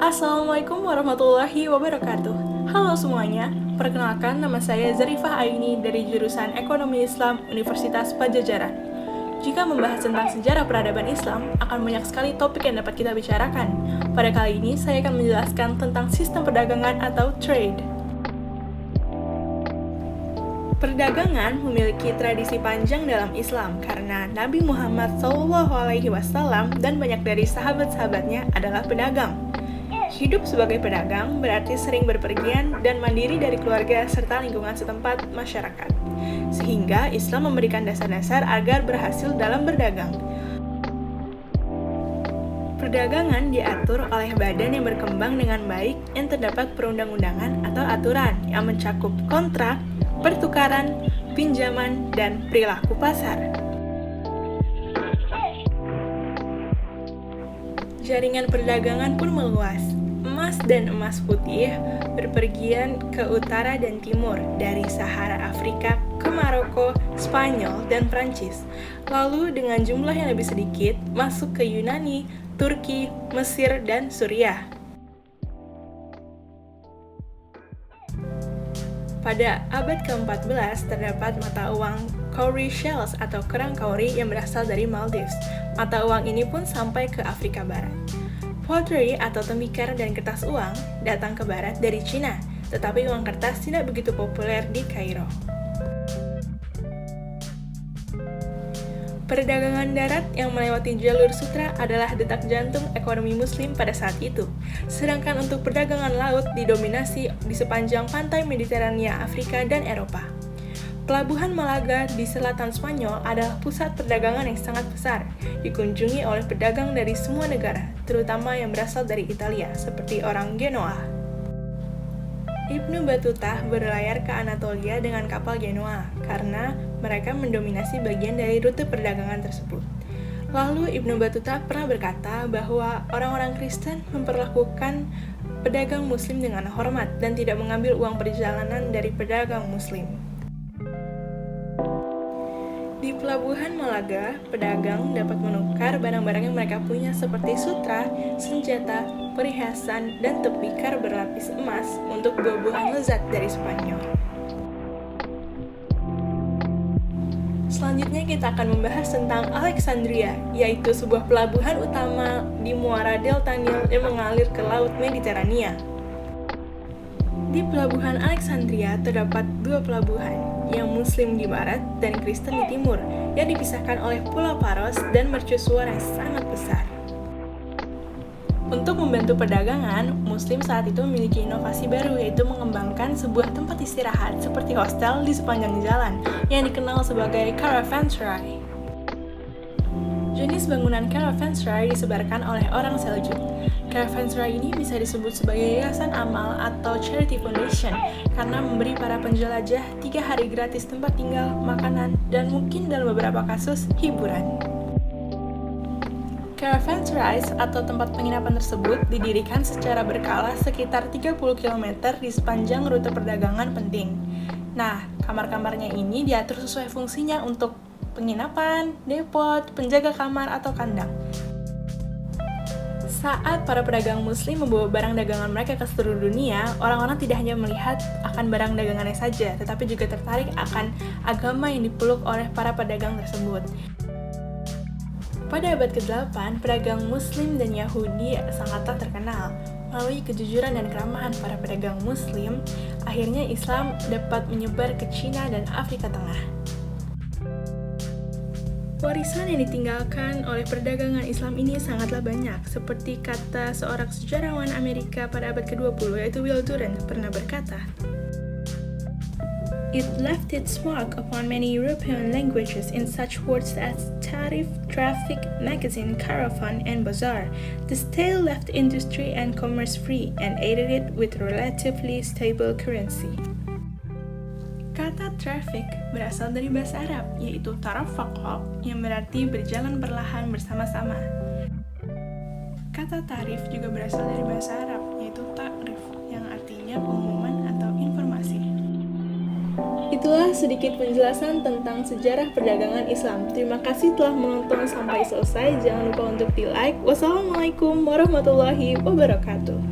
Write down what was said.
Assalamualaikum warahmatullahi wabarakatuh. Halo semuanya, perkenalkan nama saya Zarifah Aini dari jurusan Ekonomi Islam Universitas Pajajaran. Jika membahas tentang sejarah peradaban Islam, akan banyak sekali topik yang dapat kita bicarakan. Pada kali ini, saya akan menjelaskan tentang sistem perdagangan atau trade. Perdagangan memiliki tradisi panjang dalam Islam karena Nabi Muhammad SAW dan banyak dari sahabat-sahabatnya adalah pedagang. Hidup sebagai pedagang berarti sering berpergian dan mandiri dari keluarga serta lingkungan setempat masyarakat. Sehingga Islam memberikan dasar-dasar agar berhasil dalam berdagang. Perdagangan diatur oleh badan yang berkembang dengan baik yang terdapat perundang-undangan atau aturan yang mencakup kontrak, pertukaran, pinjaman, dan perilaku pasar. Jaringan perdagangan pun meluas. Emas dan emas putih berpergian ke utara dan timur, dari Sahara Afrika ke Maroko, Spanyol, dan Prancis. Lalu dengan jumlah yang lebih sedikit, masuk ke Yunani, Turki, Mesir, dan Suriah. Pada abad ke-14 terdapat mata uang cowrie shells atau kerang kauri yang berasal dari Maldives. Mata uang ini pun sampai ke Afrika Barat. Pottery atau tembikar dan kertas uang datang ke barat dari Cina, tetapi uang kertas tidak begitu populer di Kairo. Perdagangan darat yang melewati jalur sutra adalah detak jantung ekonomi muslim pada saat itu. Sedangkan untuk perdagangan laut didominasi di sepanjang pantai Mediterania, Afrika, dan Eropa. Pelabuhan Malaga di selatan Spanyol adalah pusat perdagangan yang sangat besar, dikunjungi oleh pedagang dari semua negara, terutama yang berasal dari Italia, seperti orang Genoa. Ibnu Battuta berlayar ke Anatolia dengan kapal Genoa, karena mereka mendominasi bagian dari rute perdagangan tersebut. Lalu Ibnu Battuta pernah berkata bahwa orang-orang Kristen memperlakukan pedagang muslim dengan hormat dan tidak mengambil uang perjalanan dari pedagang muslim. Di pelabuhan Malaga, pedagang dapat menukar barang-barang yang mereka punya seperti sutra, senjata, perhiasan, dan tembikar berlapis emas untuk buah-buahan lezat dari Spanyol. Selanjutnya kita akan membahas tentang Alexandria, yaitu sebuah pelabuhan utama di muara Delta Nil yang mengalir ke Laut Mediterania. Di pelabuhan Alexandria terdapat dua pelabuhan, yang Muslim di barat dan Kristen di timur, yang dipisahkan oleh Pulau Paros dan mercusuar yang sangat besar. Untuk membantu perdagangan, Muslim saat itu memiliki inovasi baru, yaitu mengembangkan sebuah tempat istirahat seperti hostel di sepanjang jalan, yang dikenal sebagai caravanserai. Jenis bangunan caravanserai disebarkan oleh orang Seljuk. Caravanserai ini bisa disebut sebagai yayasan amal atau charity foundation karena memberi para penjelajah 3 hari gratis tempat tinggal, makanan, dan mungkin dalam beberapa kasus hiburan. Caravanserais atau tempat penginapan tersebut didirikan secara berkala sekitar 30 km di sepanjang rute perdagangan penting. Nah, kamar-kamarnya ini diatur sesuai fungsinya untuk penginapan, depot, penjaga kamar, atau kandang. Saat para pedagang muslim membawa barang dagangan mereka ke seluruh dunia, orang-orang tidak hanya melihat akan barang dagangannya saja, tetapi juga tertarik akan agama yang dipeluk oleh para pedagang tersebut. Pada abad ke-8, pedagang muslim dan Yahudi sangatlah terkenal. Melalui kejujuran dan keramahan para pedagang muslim, akhirnya Islam dapat menyebar ke Cina dan Afrika Tengah. Warisan yang ditinggalkan oleh perdagangan Islam ini sangatlah banyak, seperti kata seorang sejarawan Amerika pada abad ke-20, yaitu Will Durant, pernah berkata, "It left its mark upon many European languages in such words as tariff, traffic, magazine, caravan, and bazaar. The stale left industry and commerce free and aided it with relatively stable currency." Kata traffic berasal dari bahasa Arab, yaitu tarafaqqa, yang berarti berjalan perlahan bersama-sama. Kata tarif juga berasal dari bahasa Arab, yaitu ta'rif, yang artinya pengumuman atau informasi. Itulah sedikit penjelasan tentang sejarah perdagangan Islam. Terima kasih telah menonton sampai selesai. Jangan lupa untuk di-like. Wassalamualaikum warahmatullahi wabarakatuh.